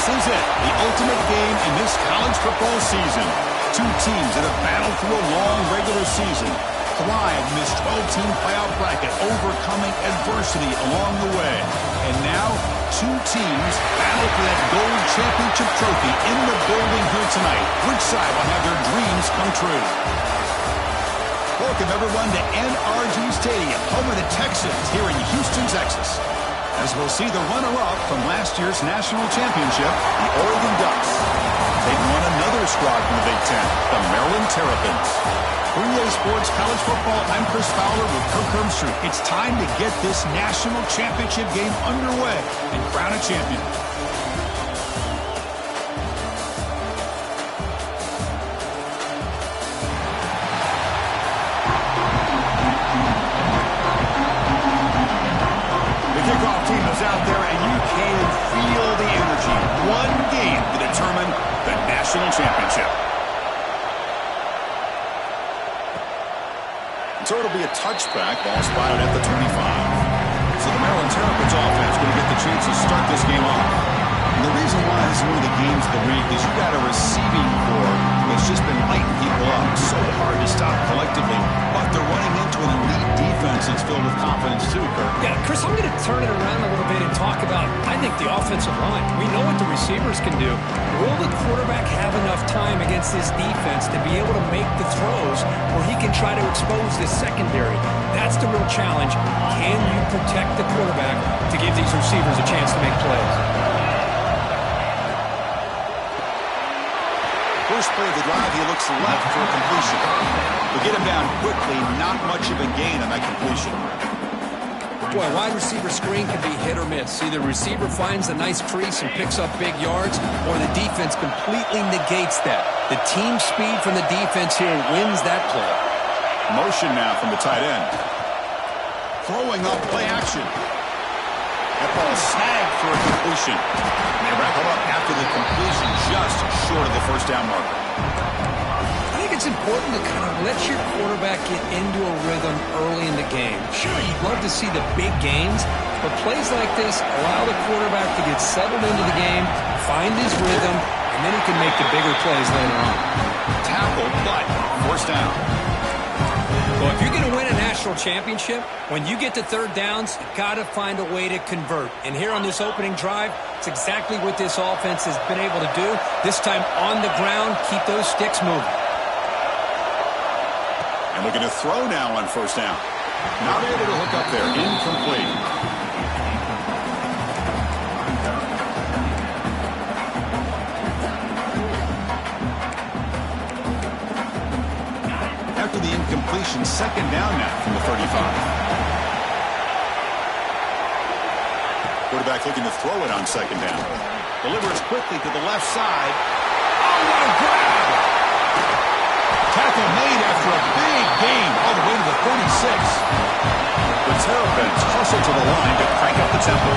This is it, the ultimate game in this college football season. Two teams that have battled through a long regular season, thrived in this 12-team playoff bracket, overcoming adversity along the way. And now, two teams battle for that gold championship trophy in the building here tonight. Which side will have their dreams come true? Welcome, everyone, to NRG Stadium, home of the Texans here in Houston, Texas. As we'll see the runner-up from last year's national championship, the Oregon Ducks, taking on another squad from the Big Ten, the Maryland Terps. For EA Sports College Football, I'm Chris Fowler with Kirk Herbstreit. It's time to get this national championship game underway and crown a champion. Out there, and you can feel the energy. One game to determine the national championship. So it'll be a touchback, ball spotted at the 25. So the Maryland Terps offense going to get the chance to start this game off. And the reason why this is one of the games of the week is you got a receiving corps that's just been lighting people up. So hard to stop collectively, but they're running into an elite defense that's filled with confidence too, Kirk. Yeah, Chris, I'm going to turn it around a little bit and talk about, I think, the offensive line. We know what the receivers can do. Will the quarterback have enough time against this defense to be able to make the throws where he can try to expose this secondary? That's the real challenge. Can you protect the quarterback to give these receivers a chance to make plays? First play of the drive, he looks left for a completion. We get him down quickly, not much of a gain on that completion. Boy, wide receiver screen can be hit or miss. Either the receiver finds a nice crease and picks up big yards, or the defense completely negates that. The team speed from the defense here wins that play. Motion now from the tight end. Throwing up play action. That ball snagged for a completion. And they wrap it up after the completion, just short of the first down marker. I think it's important to kind of let your quarterback get into a rhythm early in the game. Sure, you'd love to see the big gains, but plays like this allow the quarterback to get settled into the game, find his rhythm, and then he can make the bigger plays later on. Tackle, but first down. Well, if you're going to win a national championship, when you get to third downs, you've got to find a way to convert. And here on this opening drive, it's exactly what this offense has been able to do. This time on the ground, keep those sticks moving. And looking to throw now on first down. Not able to hook up there. Incomplete. After the incompletion, second down now from the 35. Quarterback looking to throw it on second down. Delivers quickly to the left side. Oh, what a grab! Tackle made after a big gain all the way to the 36. The Terrapins hustle to the line to crank up the tempo.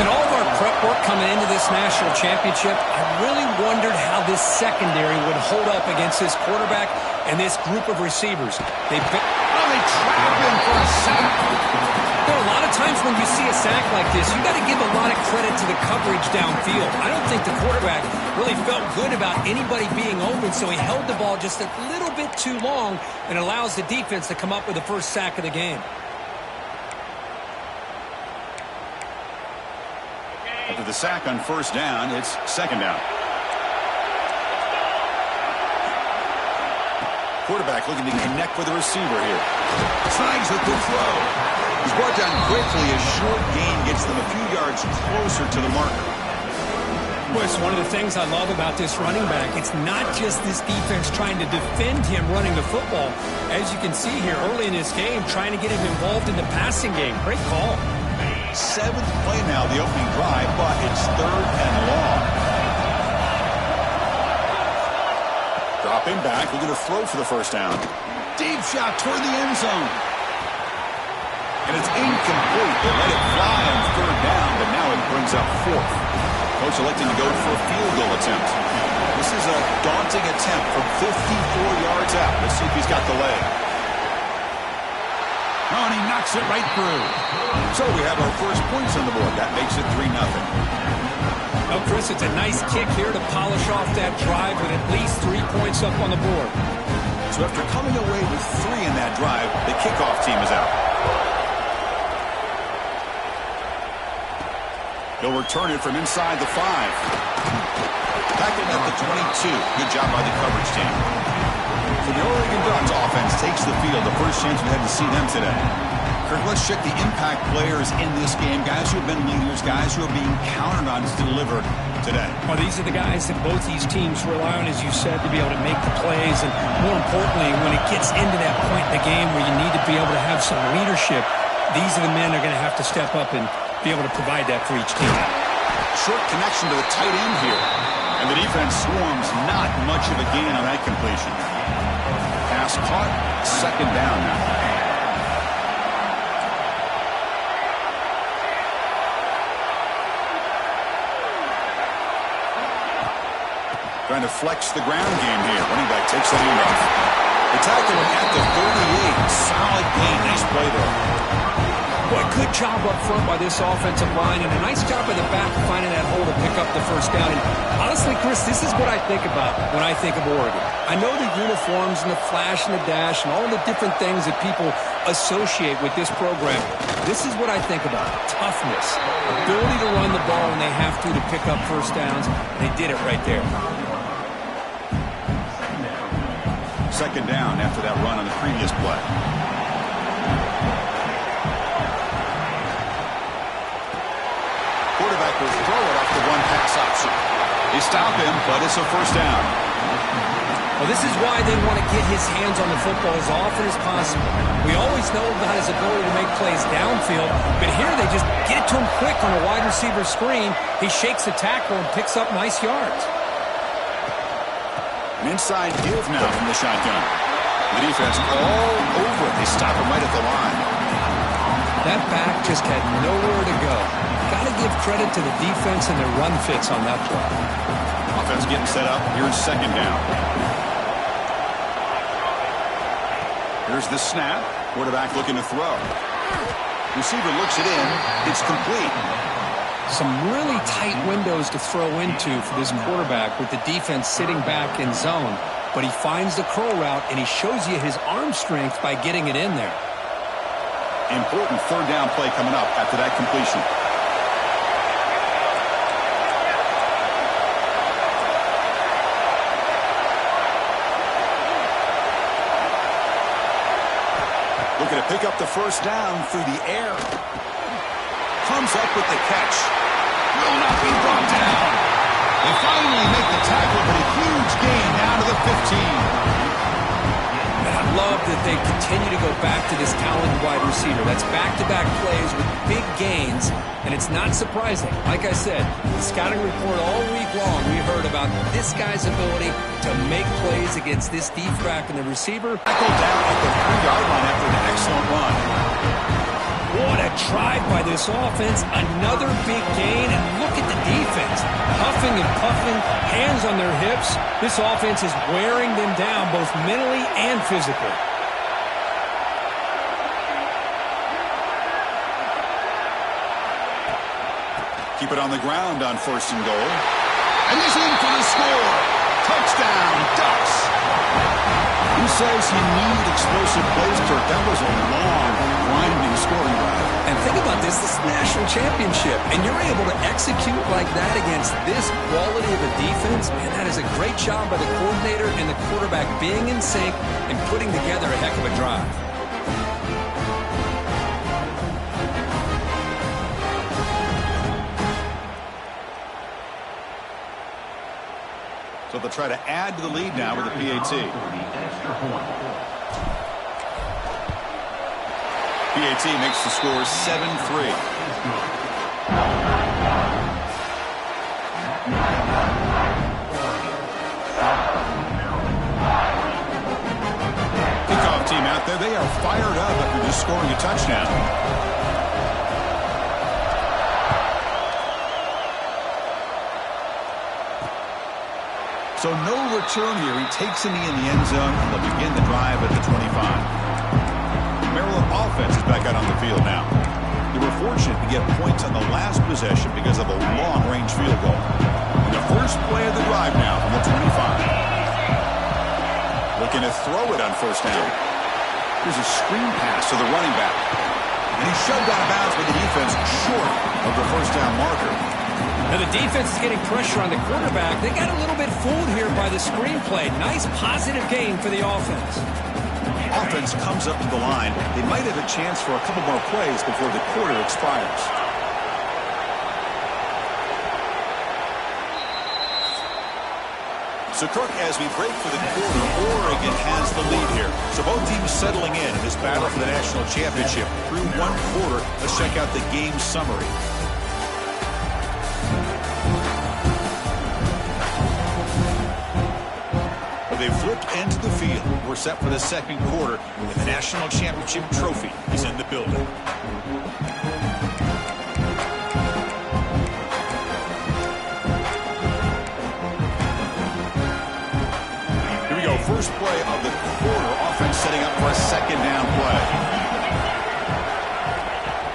In all of our prep work coming into this national championship, I really wondered how this secondary would hold up against this quarterback and this group of receivers. They trap him for a sack. There are a lot of times when you see a sack like this, you got to give a lot of credit to the coverage downfield. I don't think the quarterback really felt good about anybody being open, so he held the ball just a little bit too long and allows the defense to come up with the first sack of the game. After the sack on first down, it's second down. Quarterback looking to connect with the receiver here. Slides with the throw. He's brought down quickly. A short gain gets them a few yards closer to the marker. Well, it's one of the things I love about this running back. It's not just this defense trying to defend him running the football. As you can see here early in this game, trying to get him involved in the passing game. Great call. Seventh play now, the opening drive, but it's third and long. Dropping back, looking to throw for the first down. Deep shot toward the end zone. And it's incomplete. They let it fly on third down, but now it brings up fourth. Coach electing to go for a field goal attempt. This is a daunting attempt from 54 yards out. Let's see if he's got the leg. Oh, and he knocks it right through. So we have our first points on the board. That makes it 3-0. Oh, Chris, it's a nice kick here to polish off that drive with at least 3 points up on the board. So after coming away with 3 in that drive, the kickoff team is out. He'll return it from inside the 5. Tackled at the 22. Good job by the coverage team. So the Oregon Ducks offense takes the field. The first chance we had to see them today. Kirk, let's check the impact players in this game. Guys who have been leaders, guys who are being counted on to deliver today. Well, these are the guys that both these teams rely on, as you said, to be able to make the plays. And more importantly, when it gets into that point in the game where you need to be able to have some leadership, these are the men that are going to have to step up and be able to provide that for each team. Short connection to the tight end here. And the defense swarms, not much of a gain on that completion. Pass caught, second down now. Trying to flex the ground game here. Running back takes the handoff. They tackle him at the 38. Solid gain. Nice play there. Boy, good job up front by this offensive line, and a nice job in the back finding that hole to pick up the first down. And honestly, Chris, this is what I think about when I think of Oregon. I know the uniforms and the flash and the dash and all the different things that people associate with this program. This is what I think about. Toughness. Ability to run the ball when they have to pick up first downs. They did it right there. Second down after that run on the previous play. Quarterback will throw it off the one-pass option. They stop him, but it's a first down. Well, this is why they want to get his hands on the football as often as possible. We always know about his ability to make plays downfield, but here they just get it to him quick on a wide receiver screen. He shakes the tackle and picks up nice yards. An inside give now from the shotgun. The defense all over it. They stop him right at the line. That back just had nowhere to go. Got to give credit to the defense and their run fits on that play. Offense getting set up. Here's second down. Here's the snap. Quarterback looking to throw. Receiver looks it in. It's complete. Some really tight windows to throw into for this quarterback with the defense sitting back in zone. But he finds the curl route, and he shows you his arm strength by getting it in there. Important third down play coming up after that completion. Looking to pick up the first down through the air. Comes up with the catch. Will not be brought down. They finally make the tackle, but a huge gain down to the 15. And I love that they continue to go back to this talented wide receiver. That's back-to-back plays with big gains, and it's not surprising. Like I said, the scouting report all week long, we heard about this guy's ability to make plays against this deep back and the receiver. Tackled down at the 3-yard line after an excellent run. What a drive by this offense. Another big gain, and look at the defense. Huffing and puffing, hands on their hips. This offense is wearing them down both mentally and physically. Keep it on the ground on first and goal. And he's in for the score. Touchdown, Ducks. Who says you need explosive plays, Kirk? That was a long, grinding scoring drive. And think about this is the national championship, and you're able to execute like that against this quality of a defense. Man, that is a great job by the coordinator and the quarterback being in sync and putting together a heck of a drive. So they'll try to add to the lead now with a PAT. PAT makes the score 7-3. Kickoff team out there. They are fired up after just scoring a touchdown. So no return here. He takes a knee in the end zone, and they'll begin the drive at the 25. Maryland offense is back out on the field now. Number fortunate to get points on the last possession because of a long-range field goal. And the first play of the drive now from the 25. Looking to throw it on first down. Here's a screen pass to the running back. And he's shoved out of bounds by the defense short of the first down marker. Now the defense is getting pressure on the quarterback. They got a little bit fooled here by the screenplay. Nice positive gain for the offense. Offense comes up to the line. They might have a chance for a couple more plays before the quarter expires. So, Kirk, as we break for the quarter, Oregon has the lead here. So both teams settling in this battle for the national championship. Through one quarter, let's check out the game summary. They flipped into the field. We're set for the second quarter, and the national championship trophy is in the building. Here we go. First play of the quarter. Offense setting up for a second down play.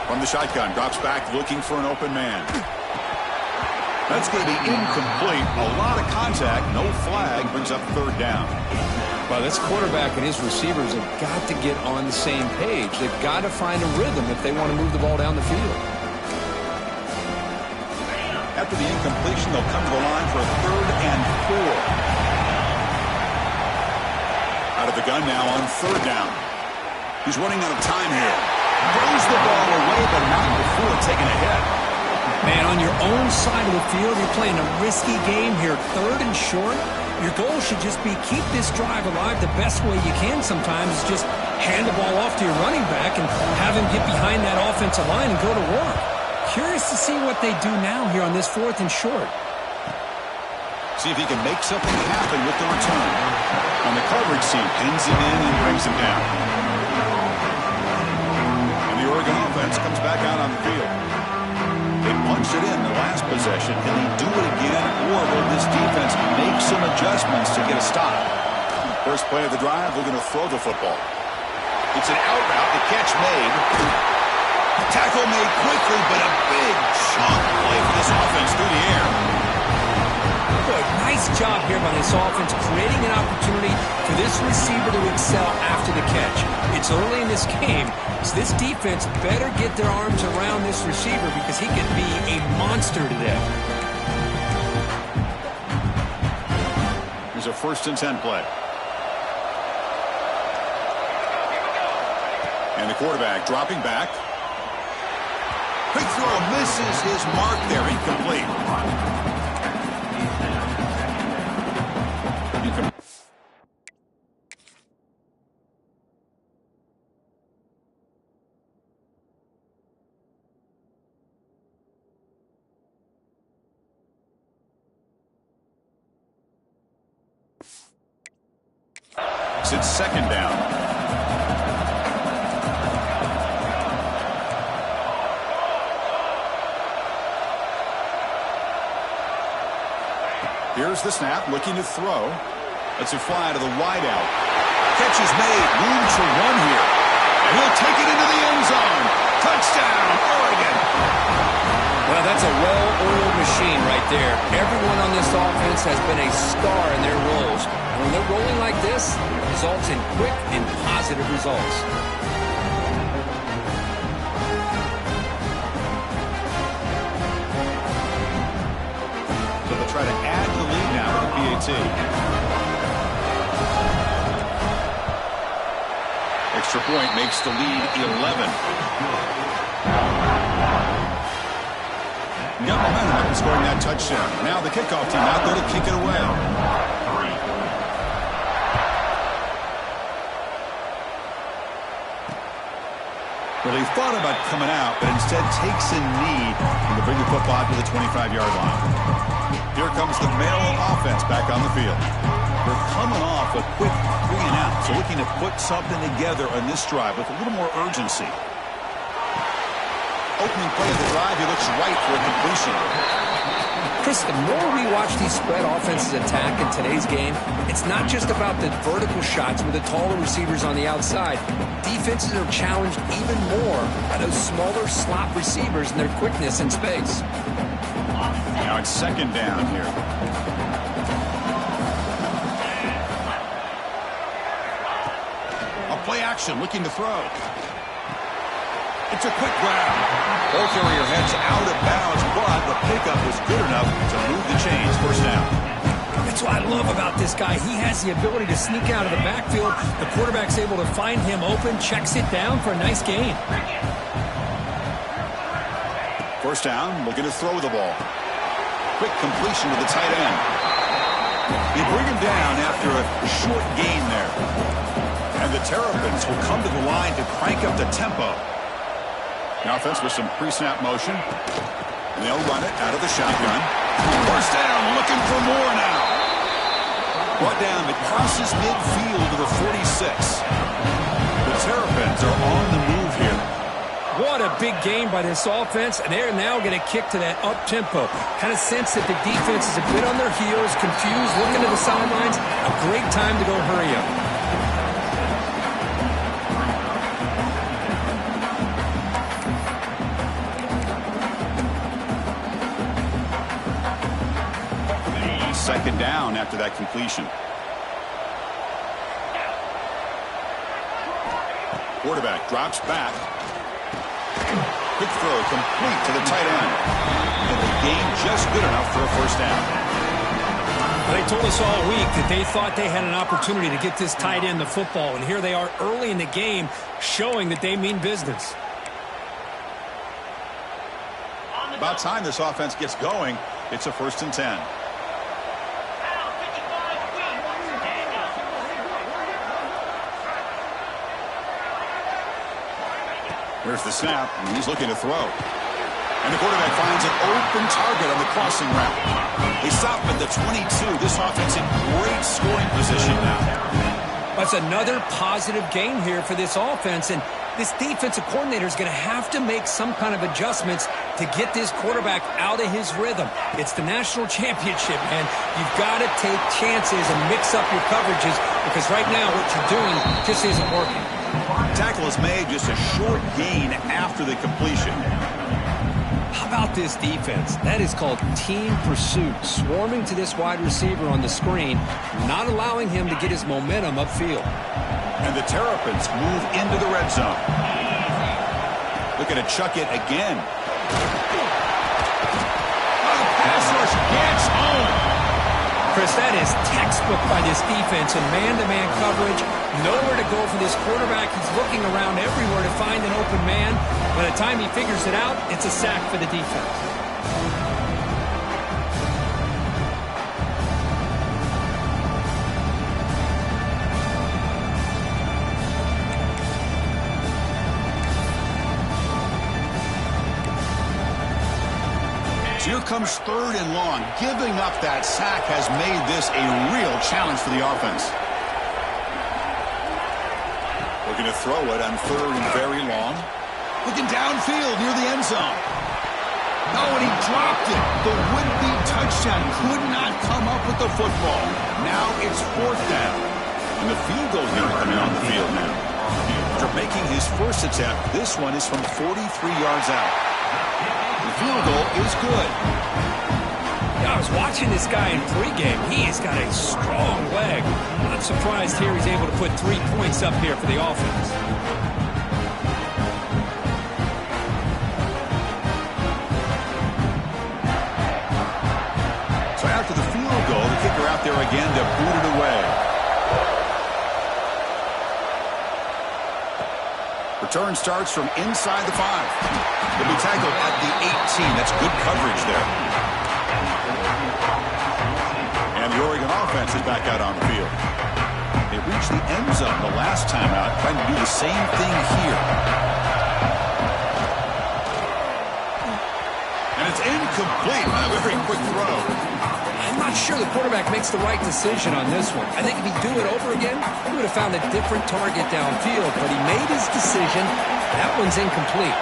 From the shotgun, drops back looking for an open man. That's going to be incomplete. A lot of contact. No flag. Brings up third down. Well, this quarterback and his receivers have got to get on the same page. They've got to find a rhythm if they want to move the ball down the field. After the incompletion, they'll come to the line for a 3rd and 4. Out of the gun now on 3rd down. He's running out of time here. Throws the ball away, but not before taking a hit. Man, on your own side of the field, you're playing a risky game here. 3rd and short. Your goal should just be keep this drive alive the best way you can sometimes. Is just hand the ball off to your running back and have him get behind that offensive line and go to work. Curious to see what they do now here on this 4th and short. See if he can make something happen with the return. On the coverage team, pins him in and brings him down. And the Oregon offense comes back out on the field. They punched it in the last possession. Can they do it again, or will this defense make some adjustments to get a stop? First play of the drive, they're going to throw the football. It's an out route, the catch made. Tackle made quickly, but a big chunk play for this offense through the air. Boy, nice job here by this offense, creating an opportunity for this receiver to excel after the catch. It's early in this game, so this defense better get their arms around this receiver because he can be a monster today. Here's a 1st and 10 play. And the quarterback dropping back. Quick throw, misses his mark there, incomplete. It's 2nd down. Here's the snap, looking to throw. Let's it fly to the wideout. Catch is made, room to run here. And he'll take it into the end zone. Touchdown, Oregon. Well, that's a well-oiled machine right there. Everyone on this offense has been a star in their roles. And when they're rolling like this, it results in quick and positive results. So they'll try to add the lead now with the PAT. Extra point makes the lead 11. Got momentum after scoring that touchdown. Now the kickoff team out there to kick it away. Well, he thought about coming out, but instead takes a knee to bring the football to the 25-yard line. Here comes the Maryland offense back on the field. They're coming off a quick 3 and out, so looking to put something together on this drive with a little more urgency. Opening play of the drive, he looks right for a completion. Chris, the more we watch these spread offenses attack in today's game, it's not just about the vertical shots with the taller receivers on the outside. Defenses are challenged even more by by those smaller slot receivers and their quickness in space. Now it's second down here. A play action, looking to throw. It's a quick grab. Ball carrier heads out of bounds, but the pickup was good enough to move the chains. First down. That's what I love about this guy. He has the ability to sneak out of the backfield. The quarterback's able to find him open, checks it down for a nice gain. First down, looking to throw the ball. Quick completion to the tight end. They bring him down after a short gain there. And the Terrapins will come to the line to crank up the tempo. The offense with some pre-snap motion. And they'll run it out of the shotgun. First down, looking for more now. Brought down, it crosses midfield to the 46. The Terrapins are on the move here. What a big game by this offense, and they're now going to kick to that up-tempo. Kind of sense that the defense is a bit on their heels, confused, looking to the sidelines. A great time to go hurry up. Second down after that completion. Quarterback drops back. Quick throw complete to the tight end. And the game just good enough for a first down. They told us all week that they thought they had an opportunity to get this tight end the football, and here they are early in the game showing that they mean business. About time this offense gets going. It's a 1st and 10. Here's the snap, and he's looking to throw. And the quarterback finds an open target on the crossing route. They stop at the 22. This offense in great scoring position now. That's another positive game here for this offense, and this defensive coordinator is going to have to make some kind of adjustments to get this quarterback out of his rhythm. It's the national championship, man. You've got to take chances and mix up your coverages because right now what you're doing just isn't working. Tackle is made, just a short gain after the completion. How about this defense? That is called team pursuit. Swarming to this wide receiver on the screen, not allowing him to get his momentum upfield. And the Terrapins move into the red zone. Looking to chuck it again. Oh, the pass rush gets home. Chris, that is textbook by this defense in man-to-man coverage. Nowhere to go for this quarterback. He's looking around everywhere to find an open man. By the time he figures it out, it's a sack for the defense. Here comes 3rd and long. Giving up that sack has made this a real challenge for the offense. Looking to throw it on 3rd and very long. Looking downfield near the end zone. Oh, and he dropped it. The would-be touchdown could not come up with the football. Now it's 4th down. And the field goal here coming on the field now. After making his first attempt, this one is from 43 yards out. The field goal is good. Yeah, I was watching this guy in pregame. He has got a strong leg. Not surprised here he's able to put 3 points up here for the offense. So after the field goal, the kicker out there again to boot it away. Return starts from inside the 5. He'll be tackled at the 18. That's good coverage there. And the Oregon offense is back out on the field. They reached the end zone the last time out, trying to do the same thing here. And it's incomplete. A very quick throw. I'm not sure the quarterback makes the right decision on this one. I think if he'd do it over again, he would have found a different target downfield, but he made his decision. That one's incomplete.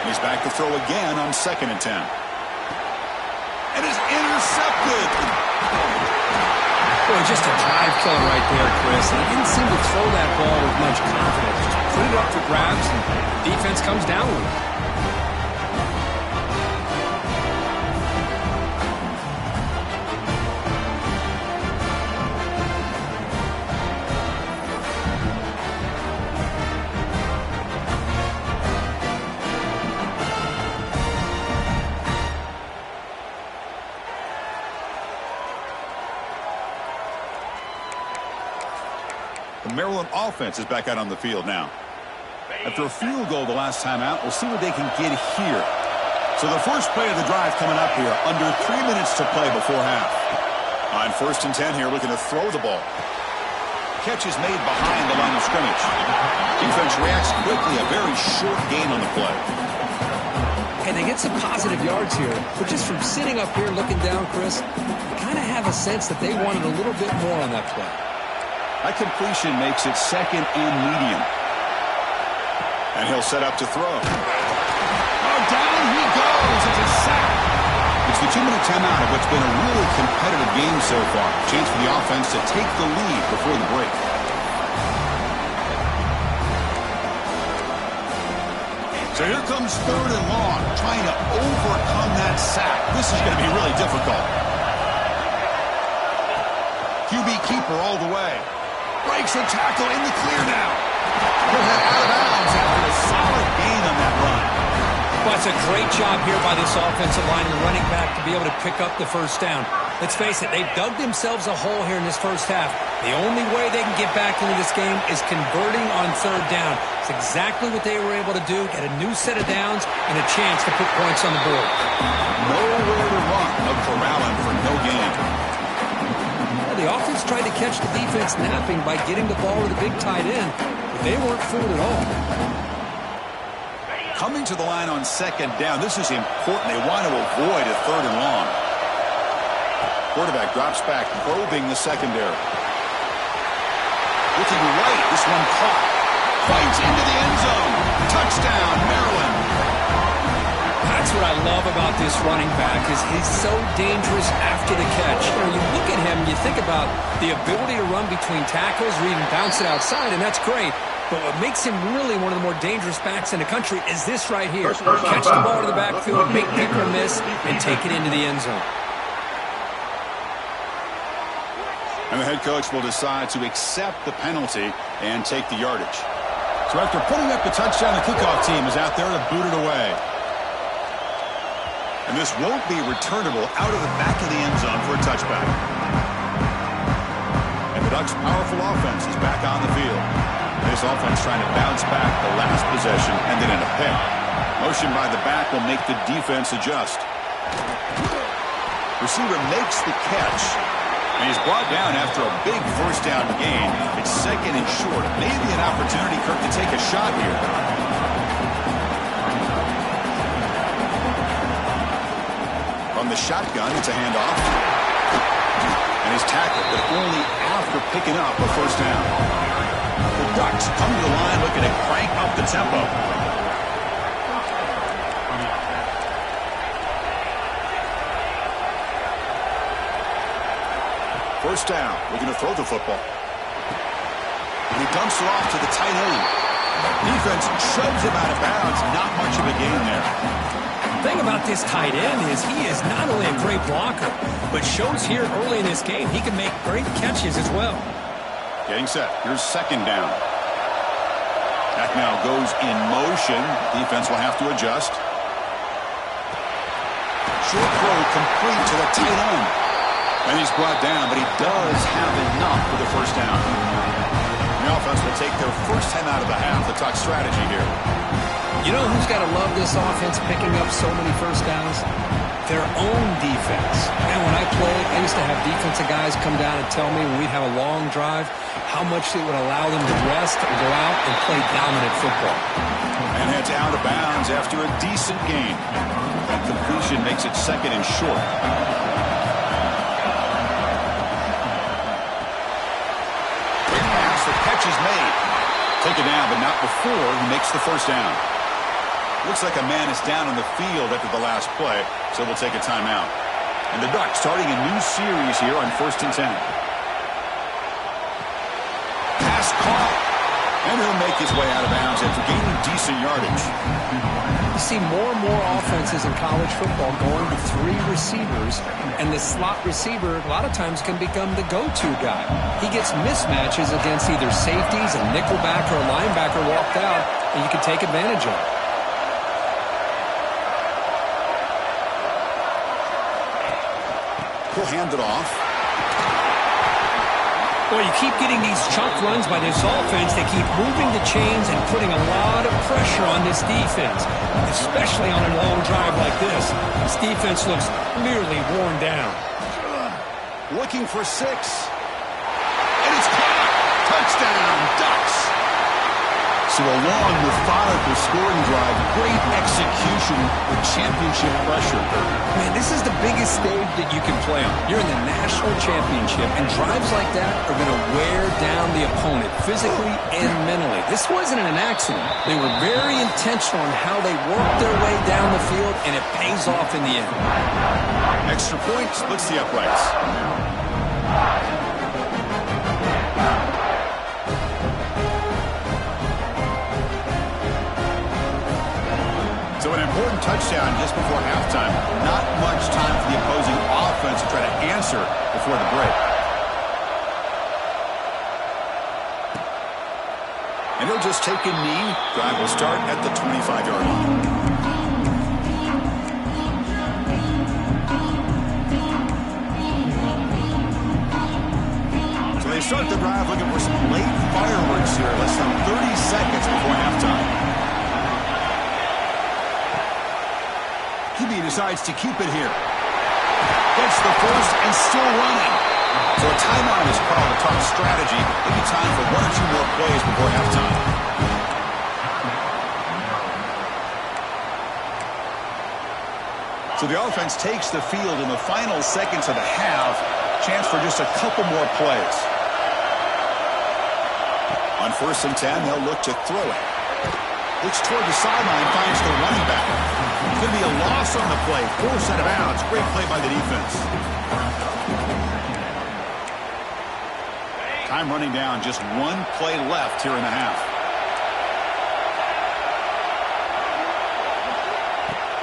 He's back to throw again on 2nd and 10. And it's intercepted. Boy, just a drive killer right there, Chris. He didn't seem to throw that ball with much confidence. Just put it up for grabs, and defense comes down with it. The Maryland offense is back out on the field now. After a field goal the last time out, we'll see what they can get here. So the first play of the drive coming up here, under 3 minutes to play before half. On 1st and 10 here, looking to throw the ball. Catch is made behind the line of scrimmage. Defense reacts quickly, a very short gain on the play. And they get some positive yards here, but just from sitting up here looking down, Chris, you kind of have a sense that they wanted a little bit more on that play. That completion makes it 2nd and medium. And he'll set up to throw. Oh, down he goes. It's a sack. It's the 2-minute timeout of what's been a really competitive game so far. Chance for the offense to take the lead before the break. So here comes 3rd and long, trying to overcome that sack. This is going to be really difficult. QB keeper all the way. Breaks a tackle in the clear now. He'll head out of bounds after a solid gain on that run. Well, it's a great job here by this offensive line and the running back to be able to pick up the first down. Let's face it, they've dug themselves a hole here in this first half. The only way they can get back into this game is converting on 3rd down. It's exactly what they were able to do, get a new set of downs and a chance to put points on the board. Nowhere to run, but corralling for no gain. The offense tried to catch the defense napping by getting the ball to the big tight end, but they weren't fooled at all. Coming to the line on 2nd down, this is important. They want to avoid a 3rd and long. Quarterback drops back, probing the secondary. Looking right, this one caught. Fights into the end zone. Touchdown, Maryland. That's what I love about this running back is he's so dangerous after the catch. You look at him, you think about the ability to run between tackles or even bounce it outside, and that's great. But what makes him really one of the more dangerous backs in the country is this right here. Catch the ball to the backfield, make people miss, and take it into the end zone. And the head coach will decide to accept the penalty and take the yardage. So after putting up the touchdown, the kickoff team is out there to boot it away. And this won't be returnable out of the back of the end zone for a touchback. And the Ducks' powerful offense is back on the field. This offense trying to bounce back the last possession and then in a pick. Motion by the back will make the defense adjust. Receiver makes the catch. And he's brought down after a big first down gain. It's 2nd and short. Maybe an opportunity, Kirk, to take a shot here. From the shotgun, it's a handoff. And he's tackled, but only after picking up a first down. The Ducks come to the line looking to crank up the tempo. First down, looking to throw the football. And he dumps it off to the tight end. Defense shoves him out of bounds. Not much of a gain there. The thing about this tight end is he is not only a great blocker, but shows here early in this game he can make great catches as well. Getting set. Here's 2nd down. That now goes in motion. Defense will have to adjust. Short throw complete to the tight end. And he's brought down, but he does have enough for the first down. The offense will take their first time out of the half to talk strategy here. You know who's got to love this offense picking up so many first downs? Their own defense. And when I played, I used to have defensive guys come down and tell me when we'd have a long drive how much it would allow them to rest and go out and play dominant football. And heads out of bounds after a decent gain. That completion makes it 2nd and short. Quick pass, the catch is made. Taken down, but not before he makes the first down. Looks like a man is down on the field after the last play, so we'll take a timeout. And the Ducks starting a new series here on 1st and 10. Pass caught. And he'll make his way out of bounds after gaining decent yardage. You see more and more offenses in college football going to 3 receivers, and the slot receiver a lot of times can become the go-to guy. He gets mismatches against either safeties, a nickelback, or a linebacker walked out, and you can take advantage of it. He'll hand it off. Well, you keep getting these chunk runs by this offense. They keep moving the chains and putting a lot of pressure on this defense, especially on a long drive like this. This defense looks clearly worn down. Looking for 6. And it's caught. Touchdown, Ducks. So a long, methodical scoring drive. Great execution with championship pressure. Man, this is the biggest stage that you can play on. You're in the national championship, and drives like that are going to wear down the opponent physically and mentally. This wasn't an accident. They were very intentional in how they worked their way down the field, and it pays off in the end. Extra point splits the uprights. So an important touchdown just before halftime. Not much time for the opposing offense to try to answer before the break. And he'll just take a knee. Drive will start at the 25-yard line. So they start the drive looking for some late fireworks here. Less than 30 seconds before halftime. QB decides to keep it here. Gets the first and still running. So a timeout is called to talk strategy. Maybe time for 1 or 2 more plays before halftime. So the offense takes the field in the final seconds of the half. Chance for just a couple more plays. On 1st and 10, they'll look to throw it. Looks toward the sideline, finds the running back. It's going to be a loss on the play. Forced out of bounds. Great play by the defense. Time running down. Just 1 play left here in the half.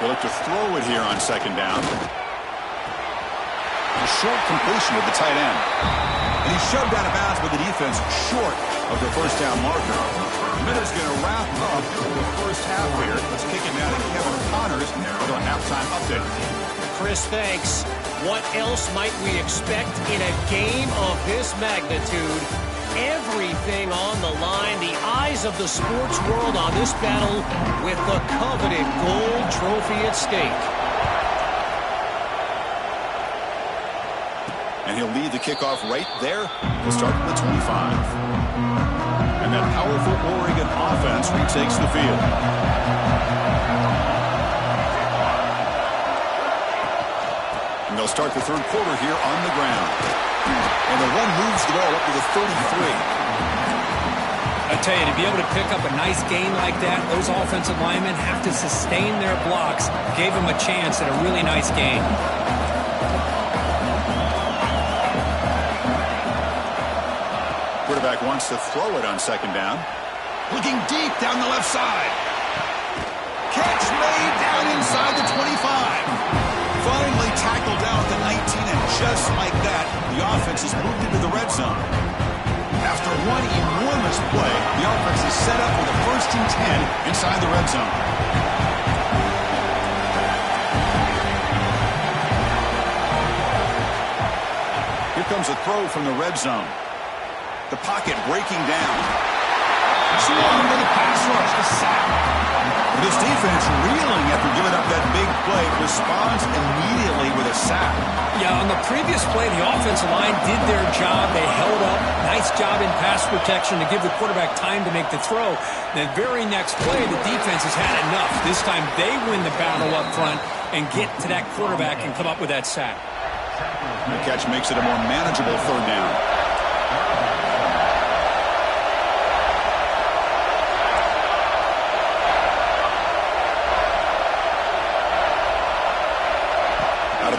They'll look to throw it here on 2nd down. A short completion with the tight end. And he's shoved out of bounds by the defense short of the 1st down marker. Minute's going to wrap up the first half here. Let's kick it down to Kevin Connors with our halftime update. Chris, thanks. What else might we expect in a game of this magnitude? Everything on the line. The eyes of the sports world on this battle with the coveted gold trophy at stake. And he'll lead the kickoff right there. He'll start at the 25. And that powerful Oregon offense retakes the field. And they'll start the 3rd quarter here on the ground. And the run moves the ball up to the 33. I tell you, to be able to pick up a nice gain like that, those offensive linemen have to sustain their blocks. Gave them a chance at a really nice gain. Quarterback wants to throw it on 2nd down. Looking deep down the left side. Catch made down inside the 25. Finally tackled down at the 19, and just like that, the offense has moved into the red zone. After one enormous play, the offense is set up with a 1st and 10 inside the red zone. Here comes a throw from the red zone. The pocket breaking down. Swung to the pass rush, a sack. This defense reeling after giving up that big play, responds immediately with a sack. Yeah, on the previous play, the offensive line did their job. They held up. Nice job in pass protection to give the quarterback time to make the throw. The very next play, the defense has had enough. This time they win the battle up front and get to that quarterback and come up with that sack. The catch makes it a more manageable 3rd down.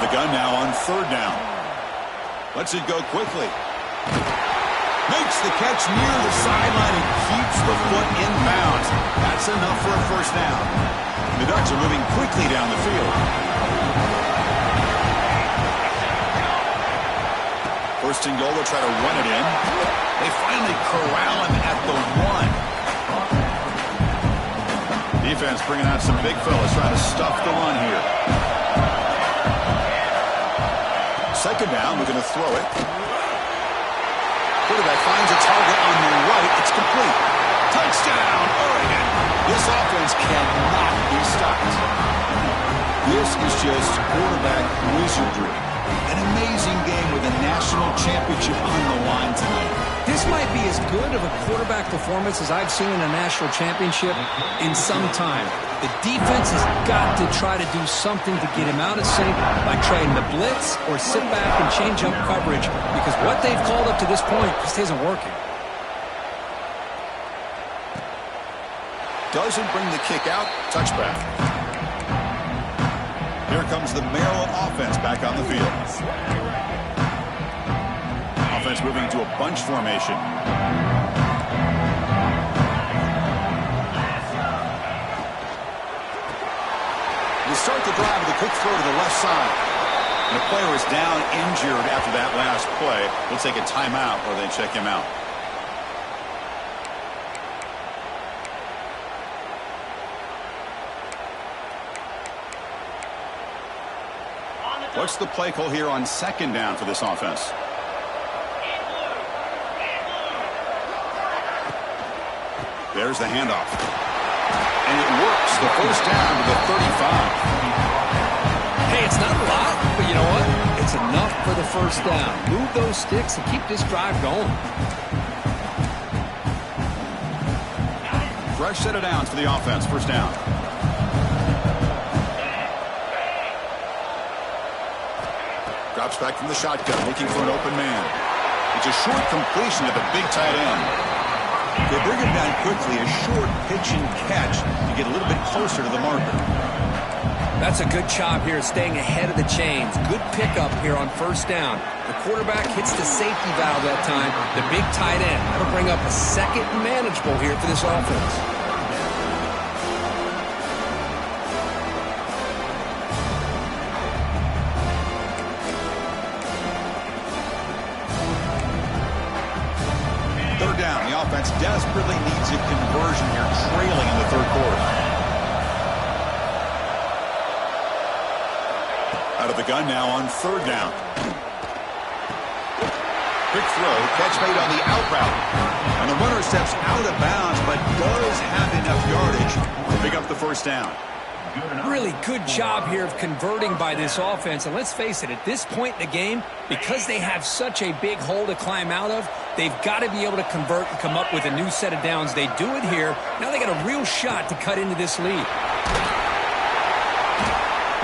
Gun now on 3rd down. Lets it go quickly. Makes the catch near the sideline and keeps the foot in bounds. That's enough for a first down. The Ducks are moving quickly down the field. First and goal, they'll try to run it in. They finally corral him at the 1. Defense bringing out some big fellas trying to stuff the run here. Second down, we're going to throw it. Quarterback finds a target on the right. It's complete. Touchdown, Oregon. This offense cannot be stopped. This is just quarterback wizardry. An amazing game with a national championship on the line tonight. This might be as good of a quarterback performance as I've seen in a national championship in some time. The defense has got to try to do something to get him out of sync by trying to blitz or sit back and change up coverage, because what they've called up to this point just isn't working. Doesn't bring the kick out. Touchback. Here comes the Maryland offense back on the field. Offense moving to a bunch formation. They start the drive with a quick throw to the left side. And the player is down injured after that last play. We'll take a timeout or they check him out. What's the play call here on second down for this offense? There's the handoff. And it works. The first down to the 35. Hey, it's not a lot, but you know what? It's enough for the first down. Move those sticks and keep this drive going. Fresh set of downs for the offense. First down. Drops back from the shotgun, looking for an open man. It's a short completion to the big tight end. They bring him down quickly, a short pitch and catch to get a little bit closer to the marker. That's a good job here, staying ahead of the chains. Good pickup here on first down. The quarterback hits the safety valve that time. The big tight end. That'll bring up a second manageable here for this offense. Offense desperately needs a conversion here, trailing in the third quarter. Out of the gun now on third down. Quick throw, catch made on the out route. And the runner steps out of bounds, but does have enough yardage to pick up the first down. Really good job here of converting by this offense. And let's face it, at this point in the game, because they have such a big hole to climb out of, they've got to be able to convert and come up with a new set of downs. They do it here. Now they got a real shot to cut into this lead.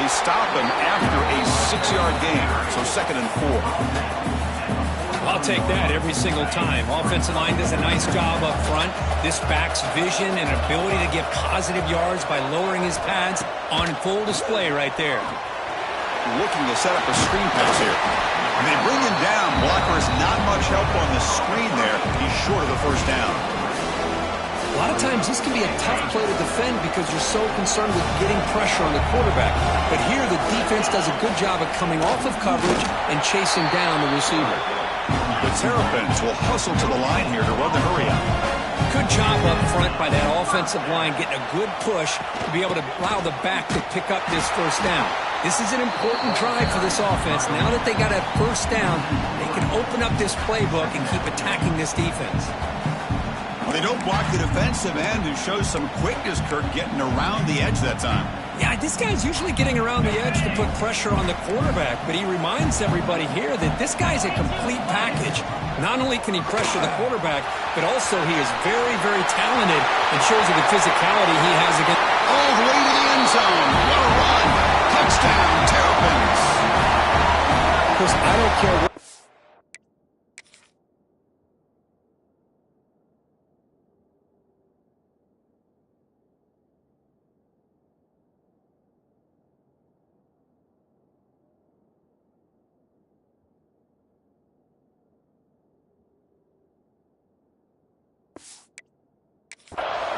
They stop him after a 6-yard gain, so second and 4. I'll take that every single time. Offensive line does a nice job up front. This back's vision and ability to get positive yards by lowering his pads on full display right there. Looking to set up a screen pass here. And they bring him down. Blocker's not much help on the screen there. He's short of the first down. A lot of times this can be a tough play to defend because you're so concerned with getting pressure on the quarterback. But here the defense does a good job of coming off of coverage and chasing down the receiver. The Terrapins will hustle to the line here to run the hurry out. Good job up front by that offensive line, getting a good push to be able to allow the back to pick up this first down. This is an important drive for this offense. Now that they got a first down, they can open up this playbook and keep attacking this defense. Well, they don't block the defensive end, who shows some quickness, Kirk, getting around the edge that time. Yeah, this guy's usually getting around the edge to put pressure on the quarterback, but he reminds everybody here that this guy's a complete package. Not only can he pressure the quarterback, but also he is very, very talented and shows you the physicality he has against. All the way to the end zone. What a run. Touchdown, Terrapins. Chris, I don't care what.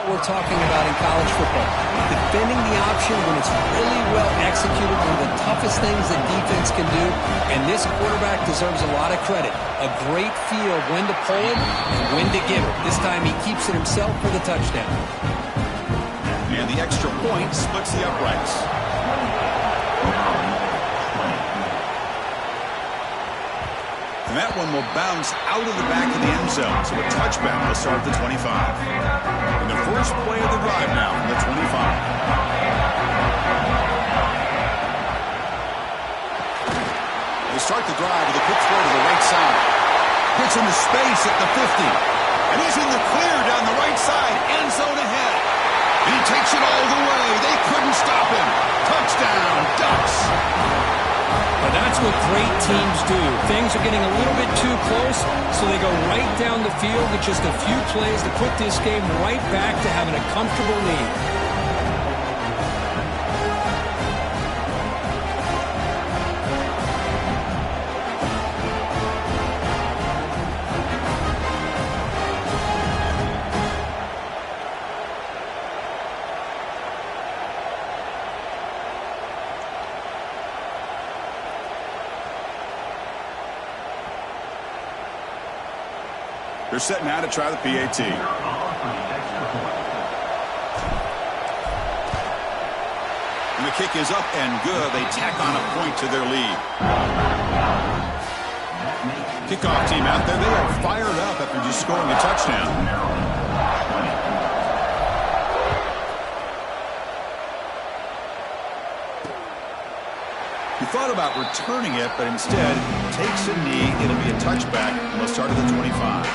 what we're talking about in college football. Defending the option when it's really well executed, one of the toughest things that defense can do, and this quarterback deserves a lot of credit. A great feel of when to pull it and when to give it. This time he keeps it himself for the touchdown. And the extra point splits the uprights. And that one will bounce out of the back of the end zone. So a touchback will start at the 25. And the first play of the drive now from the 25. They start the drive with a quick throw to the right side. Gets into space at the 50. And he's in the clear down the right side. End zone ahead. And he takes it all the way. They couldn't stop him. Touchdown, Ducks. But that's what great teams do. Things are getting a little bit too close, so they go right down the field with just a few plays to put this game right back to having a comfortable lead. They're set now to try the PAT. And the kick is up and good. They tack on a point to their lead. Kickoff team out there. They are fired up after just scoring a touchdown. He thought about returning it, but instead takes a knee. It'll be a touchback, and they'll start at the 25.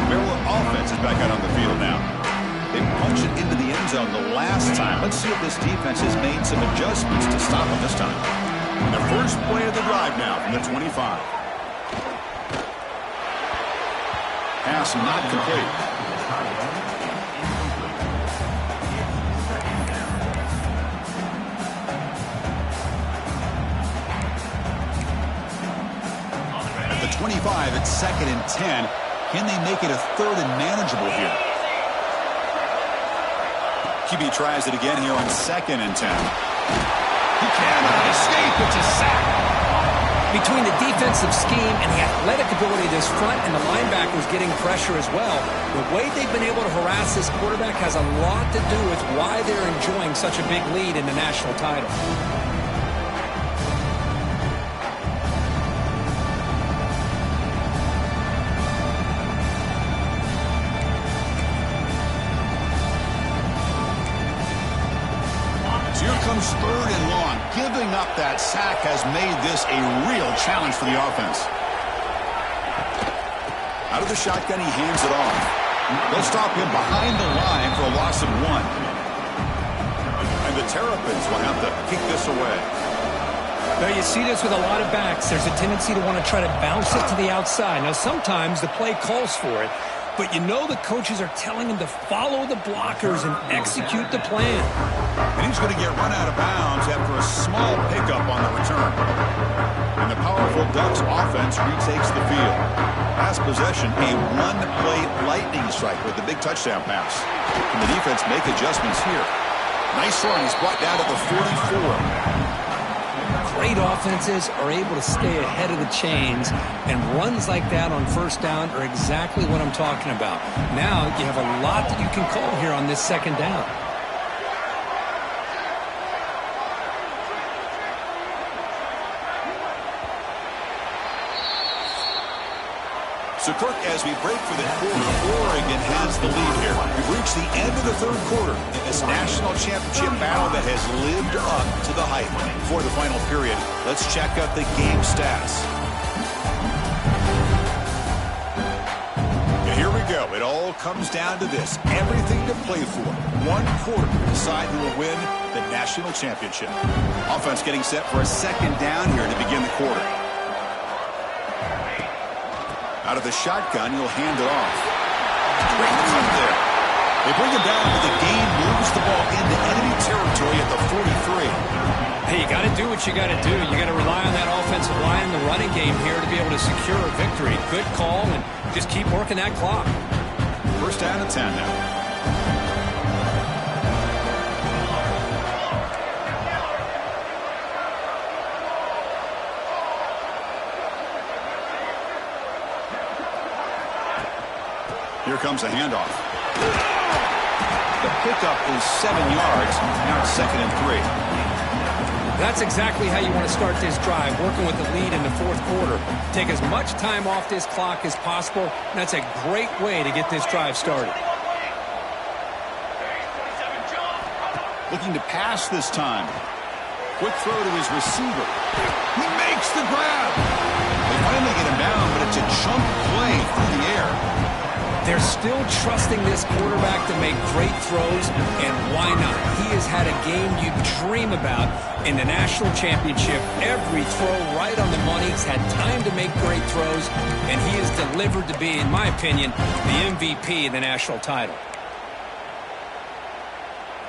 Maryland offense is back out on the field now. They punched it into the end zone the last time. Let's see if this defense has made some adjustments to stop them this time. And the first play of the drive now from the 25. Pass not complete. At the 25, it's 2nd and 10. Can they make it a 3rd and manageable here? QB tries it again here on 2nd and 10. He cannot escape. It's a sack. Between the defensive scheme and the athletic ability of this front and the linebackers getting pressure as well, the way they've been able to harass this quarterback has a lot to do with why they're enjoying such a big lead in the national title. Comes 3rd and long. Giving up that sack has made this a real challenge for the offense. Out of the shotgun, he hands it off. They'll stop him behind the line for a loss of 1. And the Terrapins will have to kick this away. Now you see this with a lot of backs. There's a tendency to want to try to bounce it to the outside. Now sometimes the play calls for it, but you know the coaches are telling him to follow the blockers and execute the plan. And he's going to get run out of bounds after a small pickup on the return. And the powerful Ducks offense retakes the field. Last possession, a one-play lightning strike with the big touchdown pass. Can the defense make adjustments here? Nice run. He's brought down to the 44. Great offenses are able to stay ahead of the chains, and runs like that on 1st down are exactly what I'm talking about. Now you have a lot that you can call here on this 2nd down. So, Kirk, as we break for the quarter, Oregon has the lead here. We've reached the end of the 3rd quarter in this national championship battle that has lived up to the hype. Before the final period, let's check out the game stats. And here we go. It all comes down to this. Everything to play for. 1 quarter to decide who will win the national championship. Offense getting set for a 2nd down here to begin the quarter. Out of the shotgun, he'll hand it off. Great cut there. They bring him down, but the gain moves the ball into enemy territory at the 43. Hey, you got to do what you got to do. You got to rely on that offensive line and the running game here to be able to secure a victory. Good call, and just keep working that clock. 1st down and 10 now. comes a handoff. The pickup is 7 yards. Now it's 2nd and 3. That's exactly how you want to start this drive, working with the lead in the fourth quarter. Take as much time off this clock as possible. That's a great way to get this drive started. Looking to pass this time. Quick throw to his receiver. He makes the grab. They finally get him down, but it's a chunk play through the air. They're still trusting this quarterback to make great throws, and why not? He has had a game you dream about in the national championship. Every throw right on the money. He's had time to make great throws, and he is delivered to be, in my opinion, the MVP of the national title.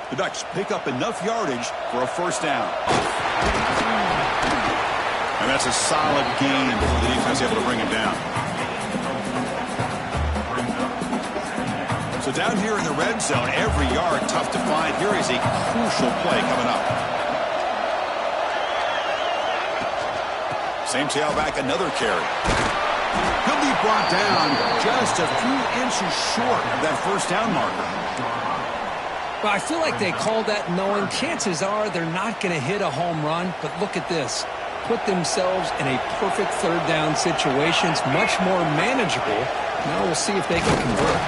The Ducks pick up enough yardage for a first down. And that's a solid gain before the defense able to bring him down. So down here in the red zone, every yard tough to find. Here is a crucial play coming up. Same tailback, another carry. He'll be brought down just a few inches short of that first down marker. Well, I feel like they called that knowing chances are they're not going to hit a home run, but look at this. Put themselves in a perfect third down situation. It's much more manageable. Now we'll see if they can convert.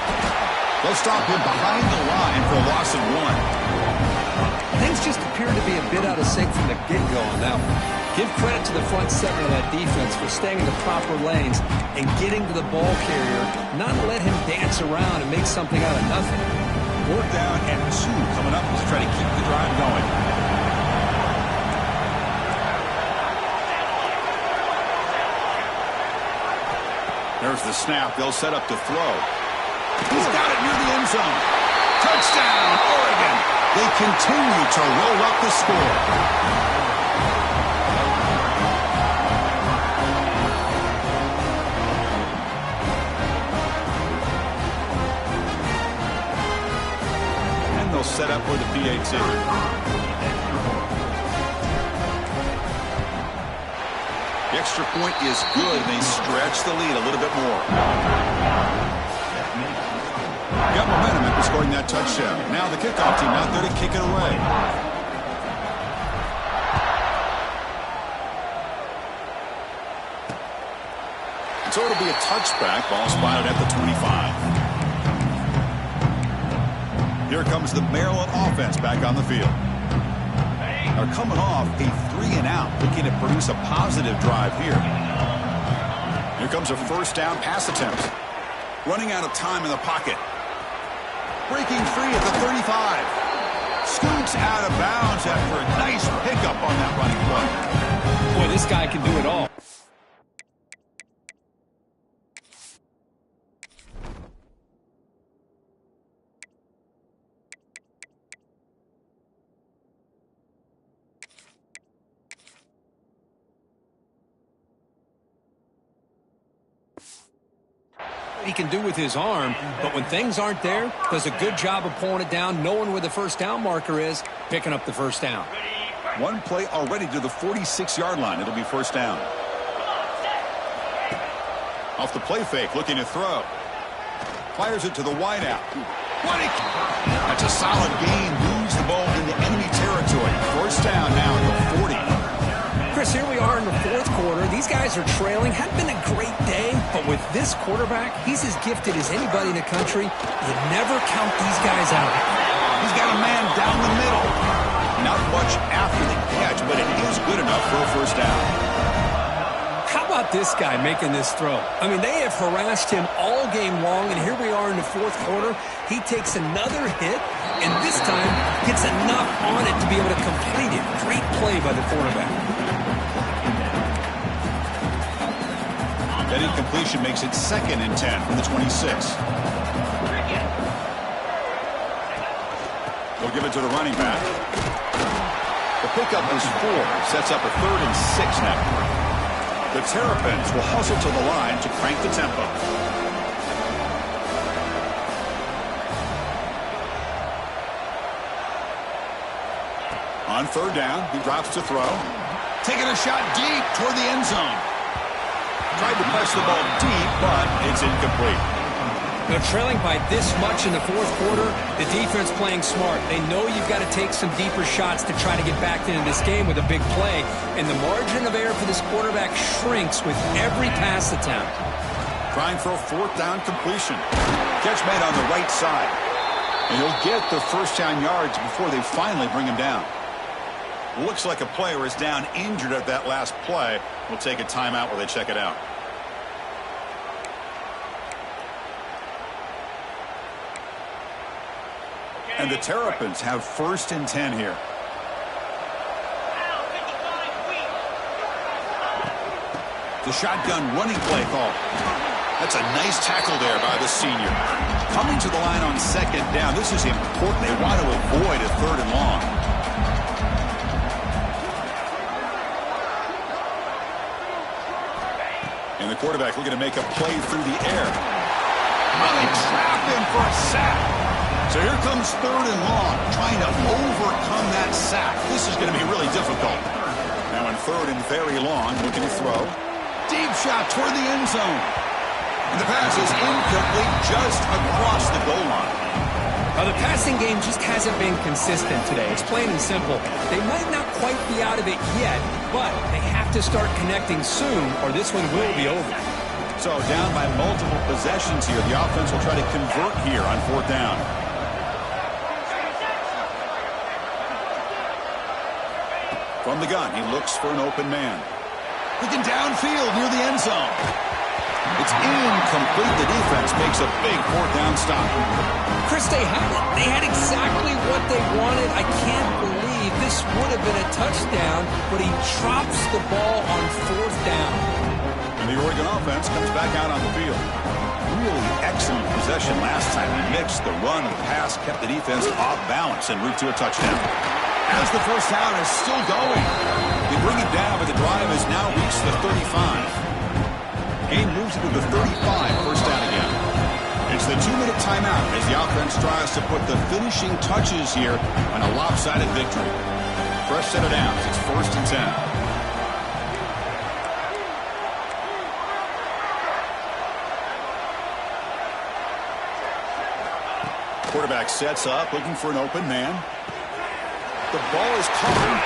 They'll stop him behind the line for a loss of 1. Things just appear to be a bit out of sync from the get-go on that one. Give credit to the front seven of that defense for staying in the proper lanes and getting to the ball carrier, not let him dance around and make something out of nothing. 4th down and 2 coming up to try to keep the drive going. There's the snap. They'll set up to throw. He's got it near the end zone. Touchdown, Oregon. They continue to roll up the score. And they'll set up for the PAT. The extra point is good, and they stretch the lead a little bit more. Got momentum after scoring that touchdown. Now the kickoff team out there to kick it away. So it'll be a touchback. Ball spotted at the 25. Here comes the Maryland offense back on the field. They're coming off a 3-and-out, looking to produce a positive drive here. Here comes a first down pass attempt. Running out of time in the pocket. Breaking free at the 35. Scoots out of bounds after a nice pickup on that running play. Boy, this guy can do it all. He can do with his arm, but when things aren't there, does a good job of pulling it down, knowing where the first down marker is, picking up the first down. One play already to the 46-yard line. It'll be first down. Off the play fake, looking to throw. Fires it to the wideout. That's a solid gain. Moves the ball into enemy territory. First down now at the 40. Chris, here we are in the fourth quarter. These guys are trailing. Hadn't been a great day, but with this quarterback, he's as gifted as anybody in the country. You never count these guys out. He's got a man down the middle. Not much after the catch, but it is good enough for a first down. How about this guy making this throw? I mean, they have harassed him all game long, and here we are in the fourth quarter. He takes another hit, and this time gets enough on it to be able to complete it. Great play by the quarterback. That incompletion makes it 2nd and 10 from the 26. They'll give it to the running back. The pickup is 4. Sets up a 3rd and 6 now. The Terrapins will hustle to the line to crank the tempo. On 3rd down, he drops to throw. Taking a shot deep toward the end zone. Tried to press the ball deep, but it's incomplete. They're trailing by this much in the fourth quarter. The defense playing smart. They know you've got to take some deeper shots to try to get back into this game with a big play. And the margin of error for this quarterback shrinks with every pass attempt. Trying for a fourth down completion. Catch made on the right side. And he'll get the first down yards before they finally bring him down. Looks like a player is down injured at that last play. We'll take a timeout while they check it out. And the Terrapins have 1st and 10 here. The shotgun running play call. That's a nice tackle there by the senior. Coming to the line on 2nd down. This is important. They want to avoid a 3rd and long. And the quarterback looking to make a play through the air. Oh, they trap him for a sack. So here comes 3rd and long, trying to overcome that sack. This is going to be really difficult. Now in 3rd and very long, looking to throw. Deep shot toward the end zone. And the pass is incomplete just across the goal line. Now, the passing game just hasn't been consistent today. It's plain and simple. They might not quite be out of it yet, but they have to start connecting soon or this one will be over. So down by multiple possessions here. The offense will try to convert here on 4th down. From the gun, he looks for an open man. Looking downfield near the end zone. It's incomplete. The defense makes a big 4th down stop. Chris, they had it. They had exactly what they wanted. I can't believe this would have been a touchdown, but he drops the ball on 4th down. And the Oregon offense comes back out on the field. Really excellent possession last time. He mixed the run and the pass, kept the defense off balance en route to a touchdown. As the first down is still going. They bring it down, but the drive has now reached the 35. Game moves into the 35, 1st down again. It's the 2-minute timeout as the offense tries to put the finishing touches here on a lopsided victory. Fresh set of downs. It's 1st and 10. Quarterback sets up, looking for an open man. The ball is caught.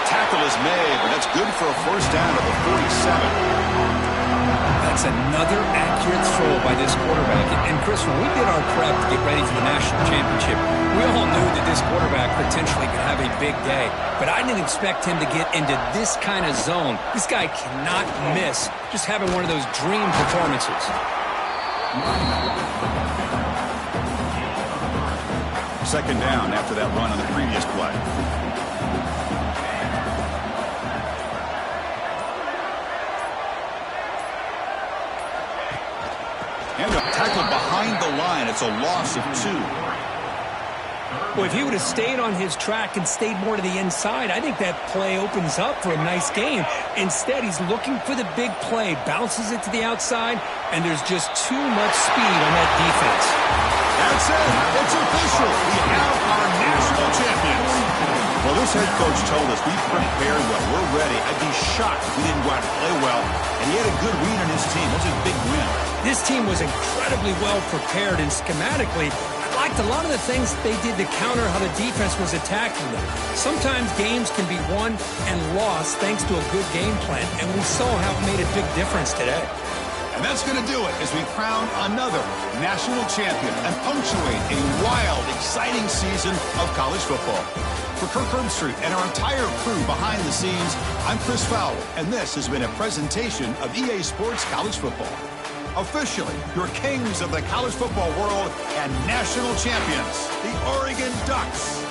Tackle is made, but that's good for a 1st down at the 47. That's another accurate throw by this quarterback. And Chris, when we did our prep to get ready for the national championship, we all knew that this quarterback potentially could have a big day. But I didn't expect him to get into this kind of zone. This guy cannot miss. Just having one of those dream performances. 2nd down after that run on the previous play. And a tackle behind the line. It's a loss of 2. Well, if he would have stayed on his track and stayed more to the inside, I think that play opens up for a nice game. Instead, he's looking for the big play, bounces it to the outside, and there's just too much speed on that defense. That's it. It's official. We have our national champions. Well, this head coach told us we prepared well. We're ready. I'd be shocked if we didn't go out and play well. And he had a good read on his team. That's a big win. This team was incredibly well prepared, and schematically, I liked a lot of the things they did to counter how the defense was attacking them. Sometimes games can be won and lost thanks to a good game plan, and we saw how it made a big difference today. And that's going to do it as we crown another national champion and punctuate a wild, exciting season of college football. For Kirk Herbstreit and our entire crew behind the scenes, I'm Chris Fowler, and this has been a presentation of EA Sports College Football. Officially, your kings of the college football world and national champions, the Oregon Ducks.